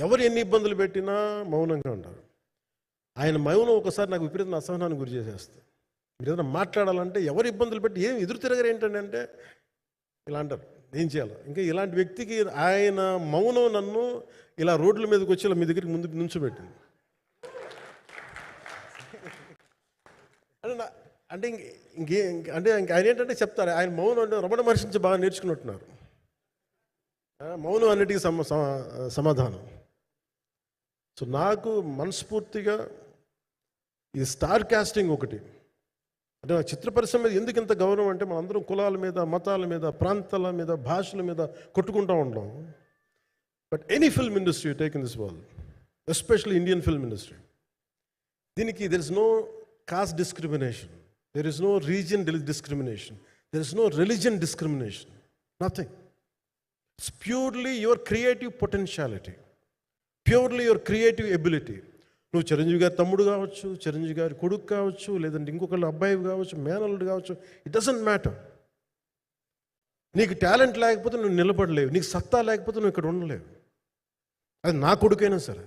ఎవరు ఎన్ని ఇబ్బందులు పెట్టినా మౌనంగా ఉంటారు. ఆయన మౌనం ఒకసారి నాకు విపరీతమైన అసహనానికి గురి చేసేస్తుంది. మీరు ఏదైనా మాట్లాడాలంటే ఎవరు ఇబ్బందులు పెట్టి ఏం ఎదురు తిరగరు ఏంటంటే అంటే ఇలా అంటారు, ఏం చేయాలి. ఇంకా ఇలాంటి వ్యక్తికి ఆయన మౌనం నన్ను ఇలా రోడ్ల మీదకి వచ్చి ఇలా మీ దగ్గరికి ముందు నుంచోబెట్టింది. అంటే అంటే ఆయన ఏంటంటే చెప్తారు, ఆయన మౌనం అంటే రమణ మహర్షి నుంచి బాగా నేర్చుకున్నట్టున్నారు. మౌనం అన్నిటికీ సమాధానం. సో నాకు మనస్ఫూర్తిగా ఈ స్టార్ కాస్టింగ్ ఒకటి అంటే చిత్ర పరిశ్రమ మీద ఎందుకు ఇంత గౌరవం అంటే మనందరం కులాల మీద, మతాల మీద, ప్రాంతాల మీద, భాషల మీద కొట్టుకుంటూ ఉంటాం. But any film industry take in this world, especially Indian film industry, దీనికి there is no caste discrimination, there is no region discrimination, there is no religion discrimination, nothing. It's purely your creative potentiality, purely your creative ability. నువ్వు చిరంజీవి గారి తమ్ముడు కావచ్చు, చిరంజీవి గారి కొడుకు కావచ్చు, లేదంటే ఇంకొకళ్ళు అబ్బాయి కావచ్చు, మేనల్లుడు కావచ్చు, ఇట్ డజంట్ మ్యాటర్. నీకు టాలెంట్ లేకపోతే నువ్వు నిలబడలేవు, నీకు సత్తా లేకపోతే నువ్వు ఇక్కడ ఉండలేవు. అది నా కొడుకైనా సరే.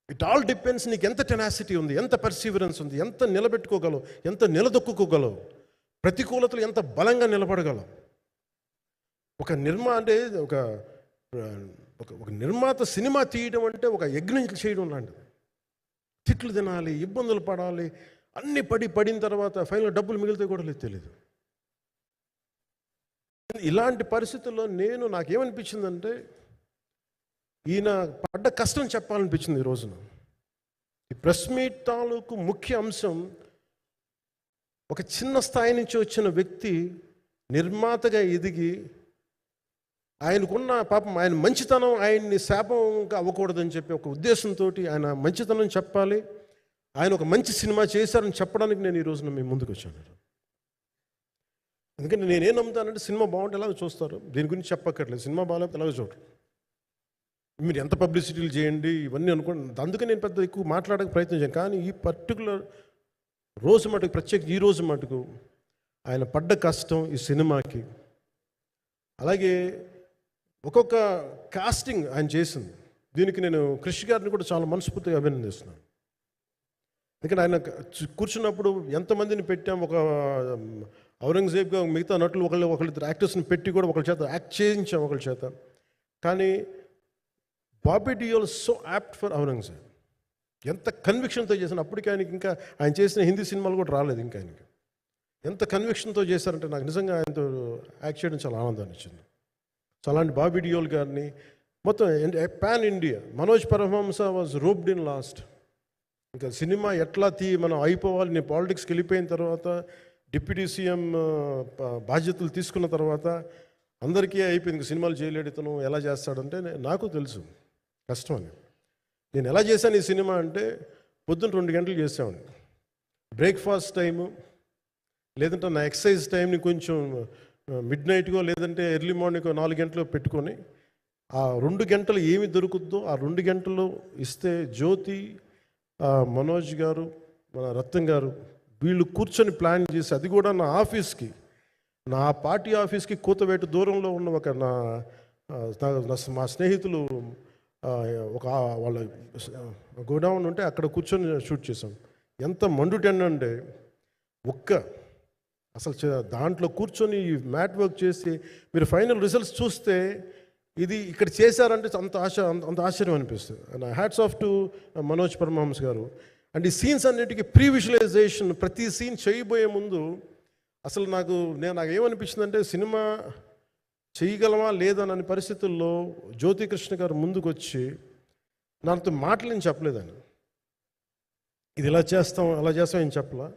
ఇట్ ఆల్ డిపెండ్స్ నీకు ఎంత టెనాసిటీ ఉంది, ఎంత పర్సీవరెన్స్ ఉంది, ఎంత నిలబెట్టుకోగలవు, ఎంత నిలదొక్కుకోగలవు, ప్రతికూలతలు ఎంత బలంగా నిలబడగలవు. ఒక నిర్మాత సినిమా తీయడం అంటే ఒక యజ్ఞం చేయడం లాంటిది. తిట్లు తినాలి, ఇబ్బందులు పడాలి, అన్ని పడిన తర్వాత ఫైనల్ డబ్బులు మిగిలితే కూడా తెలియదు. ఇలాంటి పరిస్థితుల్లో నాకేమనిపించిందంటే ఈయన పడ్డ కష్టం చెప్పాలనిపించింది ఈ రోజున. ఈ ప్రెస్ మీట్ తాలూకు ముఖ్య అంశం ఒక చిన్న స్థాయి నుంచి వచ్చిన వ్యక్తి నిర్మాతగా ఎదిగి ఆయనకున్న పాపం ఆయన మంచితనం ఆయన్ని శాపంగా అవ్వకూడదని చెప్పి ఒక ఉద్దేశంతో ఆయన మంచితనం చెప్పాలి, ఆయన ఒక మంచి సినిమా చేశారని చెప్పడానికి నేను ఈ రోజున మీ ముందుకు వచ్చాను. ఎందుకంటే నేనేం నమ్ముతానంటే సినిమా బాగుంటే ఎలాగో చూస్తారు, దీని గురించి చెప్పక్కర్లేదు. సినిమా బాగాలేకపోతే ఎలాగో చూడరు, మీరు ఎంత పబ్లిసిటీలు చేయండి ఇవన్నీ అనుకోండి. అందుకే నేను పెద్ద ఎక్కువ మాట్లాడక ప్రయత్నం చేయను. కానీ ఈ పర్టికులర్ రోజు మటుకు, ప్రత్యేక ఈ రోజు మటుకు ఆయన పడ్డ కష్టం ఈ సినిమాకి, అలాగే ఒక్కొక్క కాస్టింగ్ ఆయన చేసింది, దీనికి నేను కృషి గారిని కూడా చాలా మనస్ఫూర్తిగా అభినందిస్తున్నాను. ఎందుకంటే ఆయన కూర్చున్నప్పుడు ఎంతమందిని పెట్టాం, ఒక ఔరంగజేబ్గా మిగతా నటులు ఒకళ్ళిద్దరు యాక్టర్స్ని పెట్టి కూడా ఒకళ్ళ చేత యాక్ట్ చేయించాం ఒకళ్ళ చేత. కానీ Bobby Deol so apt for Aurangzeb, ఎంత కన్విక్షన్తో చేశాను. అప్పటికి ఆయనకి ఇంకా ఆయన చేసిన హిందీ సినిమాలు కూడా రాలేదు ఇంకా ఆయనకి. ఎంత కన్విక్షన్తో చేశారంటే నాకు నిజంగా ఆయనతో యాక్ట్ చేయడం చాలా ఆనందాన్ని ఇచ్చింది. సో అలాంటి బాబీ డియోల్ గారిని మొత్తం pan India, Manoj Paramahamsa was roped in last. ఇంకా సినిమా ఎట్లా మనం అయిపోవాలి, నేను పాలిటిక్స్కి వెళ్ళిపోయిన తర్వాత డిప్యూటీ సీఎం బాధ్యతలు తీసుకున్న తర్వాత అందరికీ అయిపోయింది, ఇంకా సినిమాలు చేయలేడు ఇతను, ఎలా చేస్తాడంటే నాకు తెలుసు కష్టం అని. నేను ఎలా చేశాను ఈ సినిమా అంటే పొద్దున్న 2 గంటలు చేసామండి, బ్రేక్ఫాస్ట్ టైము, లేదంటే నా ఎక్సర్సైజ్ టైంని కొంచెం మిడ్ నైట్గో లేదంటే ఎర్లీ మార్నింగ్ 4 గంటలు పెట్టుకొని ఆ 2 గంటలు ఏమి దొరుకుద్దో ఆ 2 గంటలు ఇస్తే జ్యోతి, మనోజ్ గారు, మన రత్నం గారు వీళ్ళు కూర్చొని ప్లాన్ చేసి, అది కూడా నా ఆఫీస్కి, నా పార్టీ ఆఫీస్కి కూతవేటు దూరంలో ఉన్న ఒక మా స్నేహితులు ఒక వాళ్ళ గోడౌన్ ఉంటే అక్కడ కూర్చొని షూట్ చేసాం. ఎంత మండుటెండంటే అసలు దాంట్లో కూర్చొని మ్యాట్ వర్క్ చేసి మీరు ఫైనల్ రిజల్ట్స్ చూస్తే ఇది ఇక్కడ చేశారంటే అంత ఆశ్చర్యం అనిపిస్తుంది. Hats off to Manoj Paramahamsa garu. And ఈ సీన్స్ అన్నిటికీ ప్రీ విజువలైజేషన్, ప్రతి సీన్ చేయబోయే ముందు అసలు నాకు ఏమనిపించిందంటే సినిమా చేయగలమా లేదనని పరిస్థితుల్లో జ్యోతికృష్ణ గారు ముందుకు వచ్చి నాతో మాటలు చెప్పలేదని, ఇది ఇలా చేస్తాం అలా చేస్తాం ఏం చెప్పలా,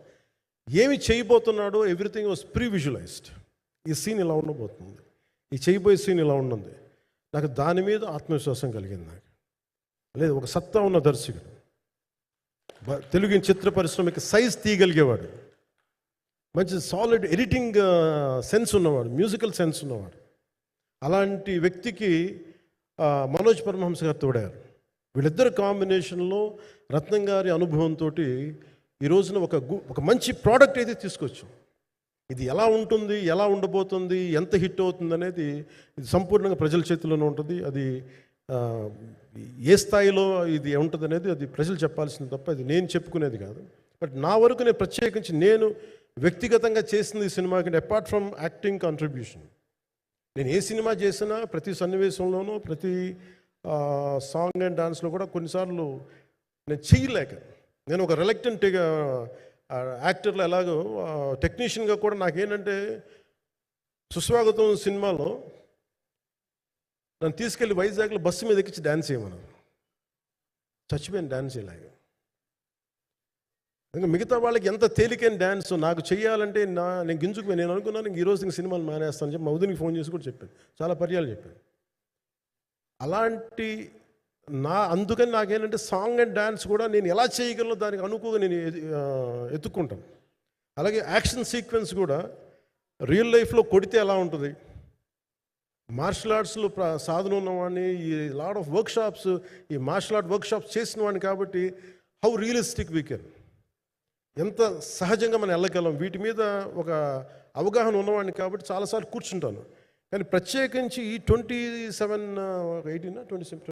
ఏమి చేయబోతున్నాడో ఎవ్రీథింగ్ వాజ్ ప్రీ విజువలైజ్డ్. ఈ సీన్ ఇలా ఉండబోతుంది, ఈ చేయబోయే సీన్ ఇలా ఉన్నది. నాకు దాని మీద ఆత్మవిశ్వాసం కలిగింది. నాకు లేదు, ఒక సత్తా ఉన్న దర్శకుడు, తెలుగు చిత్ర పరిశ్రమకి సైజ్ తీయగలిగేవాడు, మంచి సాలిడ్ ఎడిటింగ్ సెన్స్ ఉన్నవాడు, మ్యూజికల్ సెన్స్ ఉన్నవాడు. అలాంటి వ్యక్తికి మనోజ్ పరమహంస గారు తోడారు. వీళ్ళిద్దరు కాంబినేషన్లో రత్నం గారి అనుభవంతో ఈ రోజున ఒక మంచి ప్రోడక్ట్ అయితే తీసుకొచ్చాం. ఇది ఎలా ఉంటుంది, ఎలా ఉండబోతుంది, ఎంత హిట్ అవుతుంది అనేది ఇది సంపూర్ణంగా ప్రజల చేతుల్లోనే ఉంటుంది. అది ఆ, ఏ స్థాయిలో ఇది ఉంటుంది అనేది అది ప్రజలు చెప్పాల్సింది తప్ప అది నేను చెప్పుకునేది కాదు. బట్ నా వరకు నేను ప్రత్యేకించి నేను వ్యక్తిగతంగా చేసింది ఈ సినిమాకి అపార్ట్ ఫ్రమ్ యాక్టింగ్ కాంట్రిబ్యూషన్, నేను ఏ సినిమా చేసినా ప్రతి సన్నివేశంలోనూ ప్రతి సాంగ్ అండ్ డాన్స్లో కూడా కొన్నిసార్లు నేను చేయలేక, నేను ఒక రిలక్టెంట్ యాక్టర్లో ఎలాగో టెక్నీషియన్గా కూడా నాకేంటంటే సుస్వాగతం సినిమాలో నన్ను తీసుకెళ్ళి వైజాగ్లో బస్సు మీద ఎక్కించి డ్యాన్స్ చేయమన్నారు. చచ్చిపోయాను డ్యాన్స్ చేయలేక. ఇంకా మిగతా వాళ్ళకి ఎంత తేలికైన డ్యాన్స్ నాకు చేయాలంటే నేను గింజుకుపోయి నేను అనుకున్నాను ఈరోజు ఇంక సినిమాలు మానేస్తాను చెప్పి మౌదునికి ఫోన్ చేసి కూడా చెప్పాను, చాలా పర్యాలు చెప్పాను. అలాంటి అందుకని నాకేంటంటే సాంగ్ అండ్ డ్యాన్స్ కూడా నేను ఎలా చేయగలను దానికి అనుకుగా నేను ఎత్తుక్కుంటాను. అలాగే యాక్షన్ సీక్వెన్స్ కూడా రియల్ లైఫ్లో కొడితే ఎలా ఉంటుంది, మార్షల్ ఆర్ట్స్లో సాధన ఉన్నవాడిని, ఈ లాట్ ఆఫ్ వర్క్షాప్స్, ఈ మార్షల్ ఆర్ట్ వర్క్షాప్స్ చేసిన వాడిని కాబట్టి హౌ రియలిస్టిక్ వీ కెన్, ఎంత సహజంగా మనం వెళ్ళగలం, వీటి మీద ఒక అవగాహన ఉన్నవాడిని కాబట్టి చాలాసార్లు కూర్చుంటాను. కానీ ప్రత్యేకించి ఈ 27 18 27